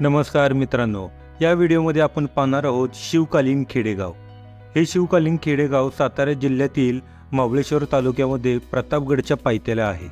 नमस्कार मित्रांनो, या व्हिडिओमध्ये आपण पाहणार आहोत शिवकालीन खेडेगाव। हे शिवकालीन खेडेगाव सातारा जिल्ह्यातील महाबळेश्वर तालुक्यामध्ये प्रतापगडच्या पायथ्याला आहे।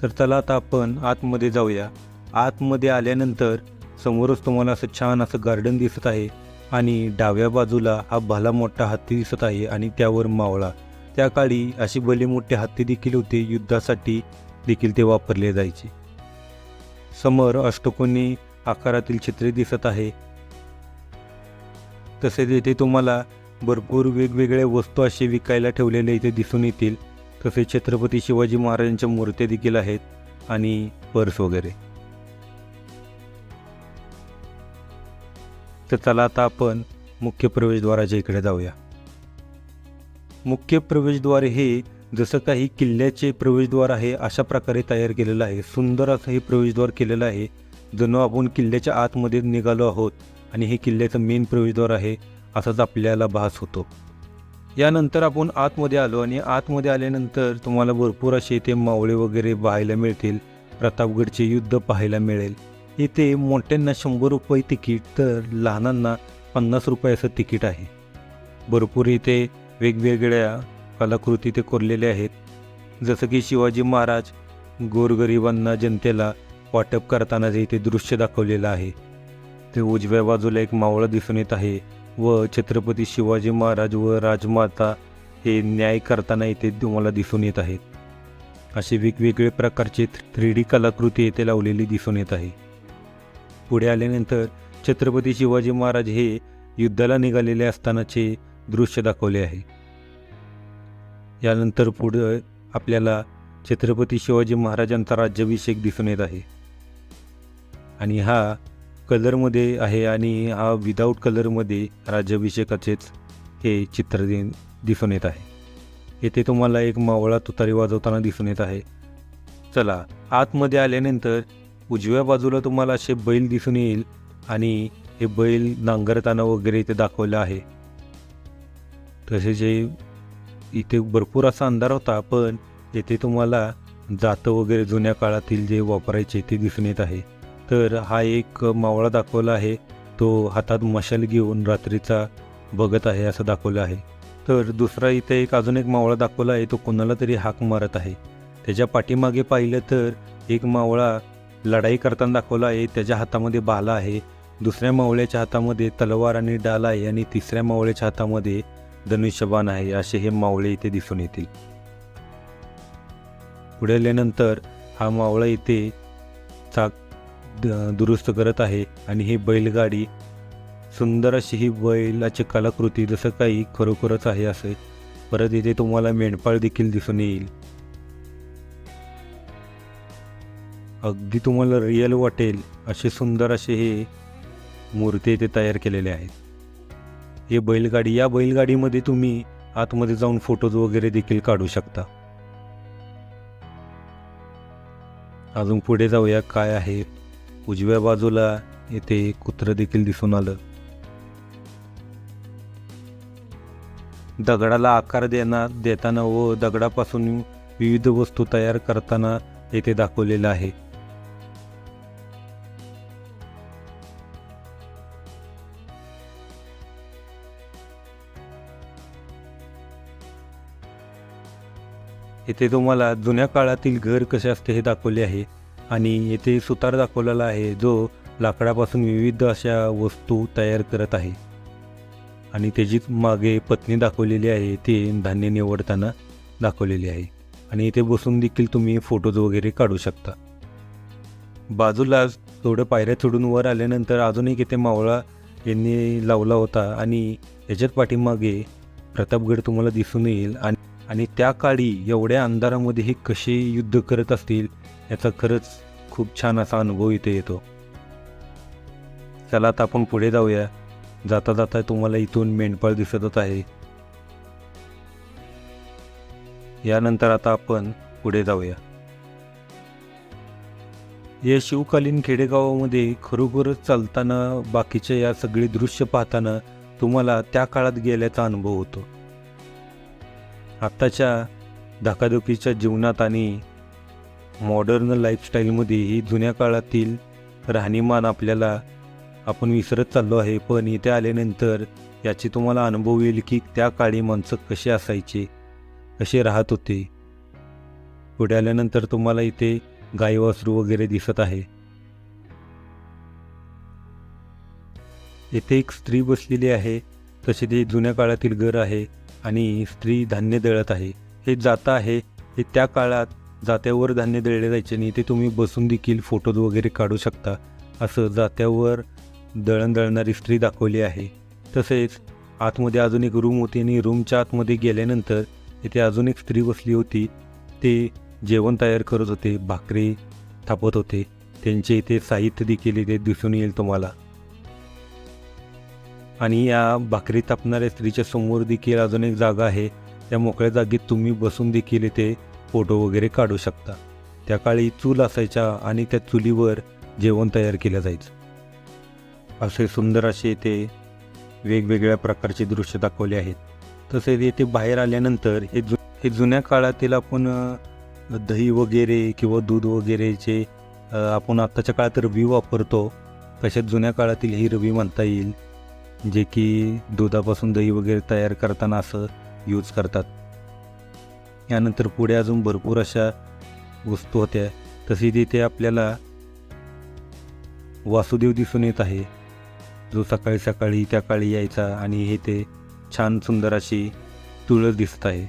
तर चला आता आपण आतमध्ये जाऊया। आतमध्ये आल्यानंतर समोरच तुम्हाला असं छान असं गार्डन दिसत आहे आणि डाव्या बाजूला हा भला मोठा हत्ती दिसत आहे आणि त्यावर मावळा। त्या काळी अशी भले मोठे हत्ती देखील होते, युद्धासाठी देखील ते वापरले जायचे। समोर अष्टकोनी आकारातील चित्रे दिसत आहे। तसेच इथे तुम्हाला भरपूर वेगवेगळ्या वस्तू असे विकायला ठेवलेले इथे दिसून येतील। तसेच छत्रपती शिवाजी महाराजांच्या मूर्त्या देखील आहेत आणि पर्स वगैरे। तर चला आता आपण मुख्य प्रवेशद्वाराच्या इकडे जाऊया। मुख्य प्रवेशद्वार हे जसं काही किल्ल्याचे प्रवेशद्वार आहे अशा प्रकारे तयार केलेलं आहे। सुंदर असं हे प्रवेशद्वार केलेलं आहे, जणू आपण किल्ल्याच्या आतमध्ये निघालो आहोत आणि हे किल्ल्याचं मेन प्रवेशद्वार आहे असाच आपल्याला भास होतो। यानंतर आपण आतमध्ये आलो आणि आतमध्ये आल्यानंतर तुम्हाला भरपूर असे इथे मावळे वगैरे पाहायला मिळतील। प्रतापगडचे युद्ध पाहायला मिळेल। इथे मोठ्यांना 100 रुपये तिकीट तर लहानांना 50 रुपये असं तिकीट आहे। भरपूर इथे वेगवेगळ्या कलाकृती ते कोरलेल्या आहेत, जसं की शिवाजी महाराज गोरगरिबांना जनतेला वाटप करताना जे इथे दृश्य दाखवलेलं आहे। ते उजव्या बाजूला एक मावळा दिसून येत आहे व छत्रपती शिवाजी महाराज व राजमाता हे न्याय करताना इथे तुम्हाला दिसून येत आहेत। असे वेगवेगळे प्रकारचे 3D कलाकृती येथे लावलेली दिसून येत आहे। पुढे आल्यानंतर छत्रपती शिवाजी महाराज हे युद्धाला निघालेले असतानाचे दृश्य दाखवले आहे। यानंतर पुढे आपल्याला छत्रपती शिवाजी महाराजांचा राज्याभिषेक दिसून येत आहे आणि हा कलरमध्ये आहे आणि हा विदाऊट कलरमध्ये राज्याभिषेकाचेच हे चित्र दिसून येत आहे। येथे तुम्हाला एक मावळा तुतारी वाजवताना दिसून येत आहे। चला आतमध्ये आल्यानंतर उजव्या बाजूला तुम्हाला असे बैल दिसून येईल आणि हे बैल नांगरताना वगैरे इथे दाखवलं आहे। तसेच इथे भरपूर असा अंधार होता, पण येथे तुम्हाला जातं वगैरे जुन्या काळातील जे वापरायचे ते दिसून येत आहे। तर हा एक मावळा दाखवला आहे, तो हातात मशाल घेऊन रात्रीचा बघत आहे असं दाखवलं आहे। तर दुसरा इथे अजून एक मावळा दाखवला आहे, तो कोणाला तरी हाक मारत आहे। त्याच्या पाठीमागे पाहिलं तर एक मावळा लढाई करताना दाखवला आहे, त्याच्या हातामध्ये भाला आहे। दुसऱ्या मावळ्याच्या हातामध्ये तलवार आणि डाल आहे आणि तिसऱ्या मावळ्याच्या हातामध्ये धनुष्यबाण आहे। असे हे मावळे इथे दिसून येतील। पुढे आल्यानंतर हा मावळा इथे चाक दुरुस्त करत आहे आणि ही बैलगाडी सुंदर अशी ही बैलाची कलाकृती जसं काही खरोखरच आहे असे। परत इथे तुम्हाला मेंढपाळ देखील दिसून येईल, अगदी तुम्हाला रिअल वाटेल असे सुंदर असे हे मूर्ती इथे तयार केलेले आहेत। हे बैलगाडी, या बैलगाडीमध्ये तुम्ही आतमध्ये जाऊन फोटोज वगैरे देखील काढू शकता। अजून पुढे जाऊया काय आहे। उजव्या बाजूला येथे कुत्रं देखील दिसून आलं। दगडाला आकार देताना व दगडापासून विविध वस्तू तयार करताना येथे दाखवलेलं आहे। येथे तुम्हाला जुन्या काळातील घर कसे असते हे दाखवले आहे आणि येथे सुतार दाखवलेला आहे, जो लाकडापासून विविध अशा वस्तू तयार करत आहे आणि त्याचीच मागे पत्नी दाखवलेली आहे, ते धान्य निवडताना दाखवलेली आहे आणि इथे बसून देखील तुम्ही फोटोज वगैरे काढू शकता। बाजूलाच थोडं पायऱ्या चढून वर आल्यानंतर अजून एक इथे मावळा यांनी लावला होता आणि याच्यात पाठीमागे प्रतापगड तुम्हाला दिसून येईल आणि त्या काळी एवढ्या अंधारामध्ये हे कसे युद्ध करत असतील याचा खरंच खूप छान असा अनुभव इथे येतो। चला आता आपण पुढे जाऊया। जाता जाता तुम्हाला इथून मेंढपाळ दिसतच आहे। यानंतर आता आपण पुढे जाऊया। या शिवकालीन खेडेगावामध्ये खरोखरच चालताना बाकीचे या सगळे दृश्य पाहताना तुम्हाला त्या काळात गेल्याचा अनुभव होतो। आत्ताच्या धकाधकीच्या जीवनात आणि मॉडर्न लाईफस्टाईलमध्ये ही जुन्या काळातील राहणीमान आपल्याला आपण विसरत चाललो आहे, पण इथे आल्यानंतर याची तुम्हाला अनुभव येईल की त्या काळी माणसं कसे असायचे, कसे राहत होते. पुढे आल्यानंतर तुम्हाला इथे गाई वासरू वगैरे दिसत आहे. येथे एक स्त्री बसलेली आहे. तसे ते जुन्या काळातील घर आहे आणि स्त्री धान्य दळत आहे. हे जातं आहे. हे त्या काळात जात्यावर धान्य दळले जायचे आणि इथे तुम्ही बसून देखील फोटो वगैरे काढू शकता. असं जात्यावर दळण दळणारी स्त्री दाखवली आहे. तसेच आतमध्ये अजून एक रूम होती आणि रूमच्या आतमध्ये गेल्यानंतर इथे अजून एक स्त्री बसली होती. ते जेवण तयार करत होते, भाकरी थापत होते. त्यांचे इथे साहित्य देखील इथे दिसून येईल तुम्हाला. आणि या भाकरी थापणाऱ्या स्त्रीच्या समोर देखील अजून एक जागा आहे. त्या मोकळ्या जागेत तुम्ही बसून देखील इथे फोटो वगैरे काढू शकता. त्या काळी चूल असायच्या आणि त्या चुलीवर जेवण तयार केलं जायचं. असे सुंदर असे इथे वेगवेगळ्या प्रकारचे दृश्य दाखवले आहेत. तसेच येथे बाहेर आल्यानंतर हे जुन्या काळातील आपण दही वगैरे किंवा दूध वगैरेचे आपण आत्ताच्या काळात रवी वापरतो, तसेच जुन्या काळातील ही रवी म्हणता येईल, जे की दुधापासून दही वगैरे तयार करताना असं यूज करतात. यानंतर पुढे अजून भरपूर अशा वस्तू होत्या. तशी तिथे आपल्याला वासुदेव दिसून येत आहे, जो सकाळी सकाळी त्या काळी यायचा. आणि हे ते छान सुंदर अशी तुळस दिसत आहे.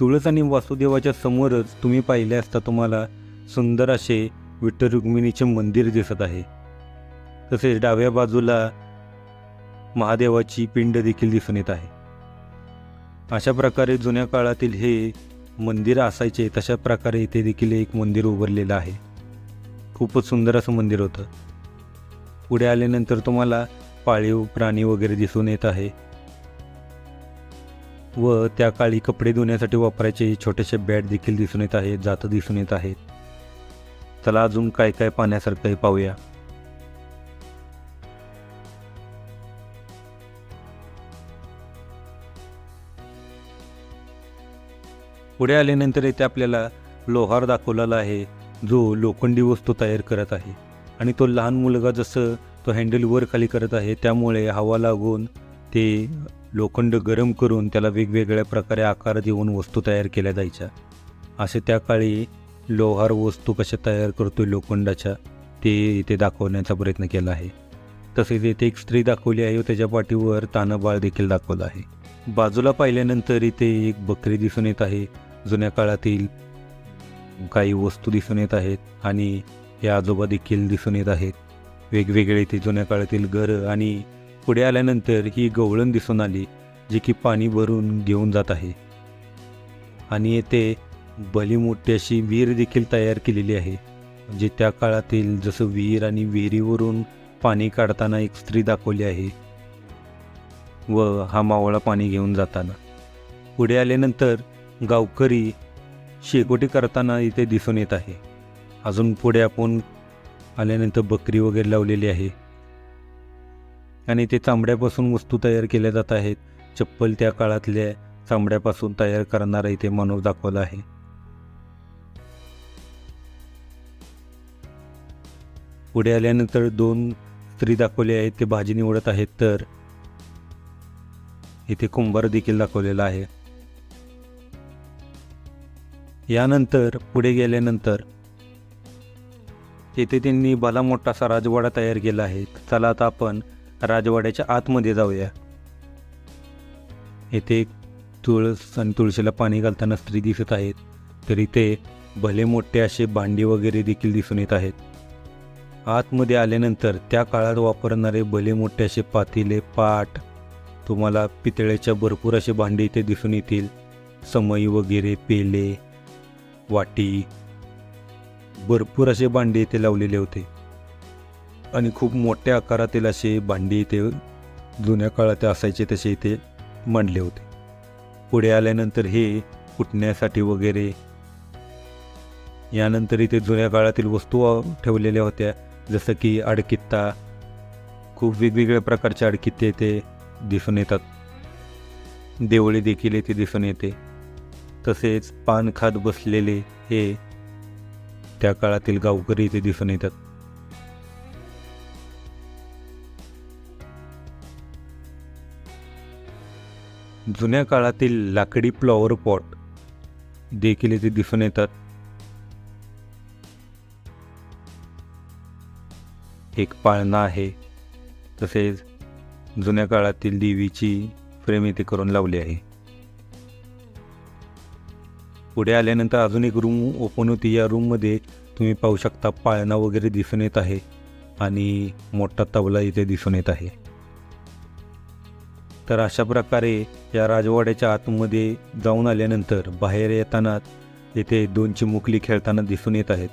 तुळस आणि वासुदेवाच्या समोरच तुम्ही पाहिले असता तुम्हाला सुंदर असे विठ्ठल रुक्मिणीचे मंदिर दिसत आहे. तसेच डाव्या बाजूला महादेवाची पिंड देखील दिसून येत आहे. अशा प्रकारे जुन्या काळातील हे मंदिर असायचे, तशा प्रकारे इथे देखील एक मंदिर उभारलेलं आहे. खूपच सुंदर असं मंदिर होतं. पुढे आल्यानंतर तुम्हाला पाळीव प्राणी वगैरे दिसून येत आहे व त्या काळी कपडे धुण्यासाठी वापरायचे छोटेसे बॅट देखील दिसून येत आहेत, जातं दिसून येत आहेत. चला अजून काय काय पाहण्यासारखं पाहूया. पुढे आल्यानंतर इथे आपल्याला लोहार दाखवलेला आहे, जो लोखंडी वस्तू तयार करत आहे. आणि तो लहान मुलगा जसं तो हँडल वर खाली करत आहे, त्यामुळे हवा लागून ते लोखंड गरम करून त्याला वेगवेगळ्या प्रकारे आकार देऊन वस्तू तयार केल्या जायच्या. असे त्या काळी लोहार वस्तू कशा तयार करतोय लोखंडाच्या, ते इथे दाखवण्याचा प्रयत्न केला आहे. तसेच इथे एक स्त्री दाखवली आहे व त्याच्या पाठीवर तानबाळ देखील दाखवलं आहे. बाजूला पाहिल्यानंतर इथे एक बकरी दिसून येत आहे. जुन्या काळातील काही वस्तू दिसून येत आहेत आणि हे आजोबा देखील दिसून येत आहेत. वेगवेगळे इथे जुन्या काळातील घरं. आणि पुढे आल्यानंतर ही गवळण दिसून आली, जी की पाणी भरून घेऊन जात आहे. आणि येथे भली मोठी अशी विहीर देखील तयार केलेली आहे, म्हणजे त्या काळातील जसं विहीर आणि विहिरीवरून पाणी काढताना एक स्त्री दाखवली आहे व हा मावळा पाणी घेऊन जाताना. पुढे आल्यानंतर गावकरी शेकोटी करताना इथे दिसून येत आहे. अजून पुढे आपण आल्यानंतर बकरी वगैरे लावलेली आहे आणि ते चामड्यापासून वस्तू तयार केल्या जात आहेत. चप्पल त्या काळातल्या चामड्यापासून तयार करणारा इथे माणूस दाखवला आहे. पुढे आल्यानंतर दोन स्त्री दाखवले आहेत, ते भाजी निवडत आहेत. तर इथे कुंभार देखील दाखवलेला आहे. यानंतर पुढे गेल्यानंतर येथे त्यांनी भला मोठासा राजवाडा तयार केला आहे. चला आता आपण राजवाड्याच्या आतमध्ये जाऊया. येथे तुळस आणि तुळशीला पाणी घालताना स्त्री दिसत आहेत. तर इथे भले मोठे असे भांडी वगैरे देखील दिसून येत आहेत. आतमध्ये आल्यानंतर त्या काळात वापरणारे भले मोठे असे पातेले, पाट, तुम्हाला पितळेच्या भरपूर असे भांडी इथे दिसून येतील. समई वगैरे, पेले, वाटी, भरपूर असे भांडे इथे लावलेले होते आणि खूप मोठ्या आकारातील असे भांडी इथे जुन्या काळात असायचे तसे इथे मांडले होते. पुढे आल्यानंतर हे कुटण्यासाठी वगैरे. यानंतर इथे जुन्या काळातील वस्तू ठेवलेल्या होत्या, जसं की अडकित्ता. खूप वेगवेगळ्या प्रकारचे अडकित्ते इथे दिसून येतात. देवळे देखील इथे दिसून येते. तसेच पान खात बसलेले हे त्या काळातील गावकरी इथे दिसून येतात. जुन्या काळातील लाकडी फ्लॉवर पॉट देखील इथे दिसून येतात. एक पाळणा आहे, तसेच जुन्या काळातील देवीची फ्रेम इथे करून लावली आहे. पुढे आल्यानंतर अजून एक रूम ओपन होती. या रूममध्ये तुम्ही पाहू शकता पाळणा वगैरे दिसून येत आहे आणि मोठा तबला इथे दिसून येत आहे. तर अशा प्रकारे या राजवाड्याच्या आतमध्ये जाऊन आल्यानंतर बाहेर येताना इथे 2 चिमुकली खेळताना दिसून येत आहेत.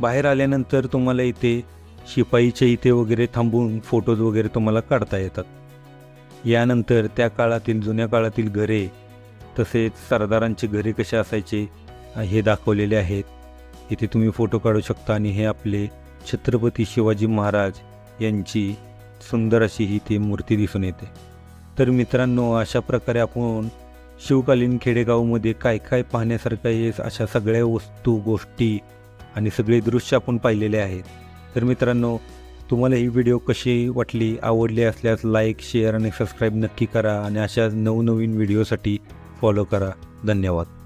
बाहेर आल्यानंतर तुम्हाला इथे शिपाईच्या इथे वगैरे थांबून फोटोज वगैरे तुम्हाला काढता येतात. यानंतर त्या काळातील जुन्या काळातील घरे तसेच सरदारांचे घरे कसे असायचे हे दाखवलेले आहेत. इथे तुम्ही फोटो काढू शकता आणि हे आपले छत्रपती शिवाजी महाराज यांची सुंदर अशी ही ती मूर्ती दिसून येते. तर मित्रांनो, अशा प्रकारे आपण शिवकालीन खेडेगावमध्ये काय काय पाहण्यासारखं आहे अशा सगळ्या वस्तू, गोष्टी आणि सगळे दृश्य आपण पाहिलेले आहेत. तर मित्रांनो, तुम्हाला ही व्हिडिओ कशी वाटली, आवडली असल्यास लाईक, शेअर आणि सबस्क्राईब नक्की करा आणि अशा नवनवीन व्हिडिओसाठी फॉलो करा. धन्यवाद.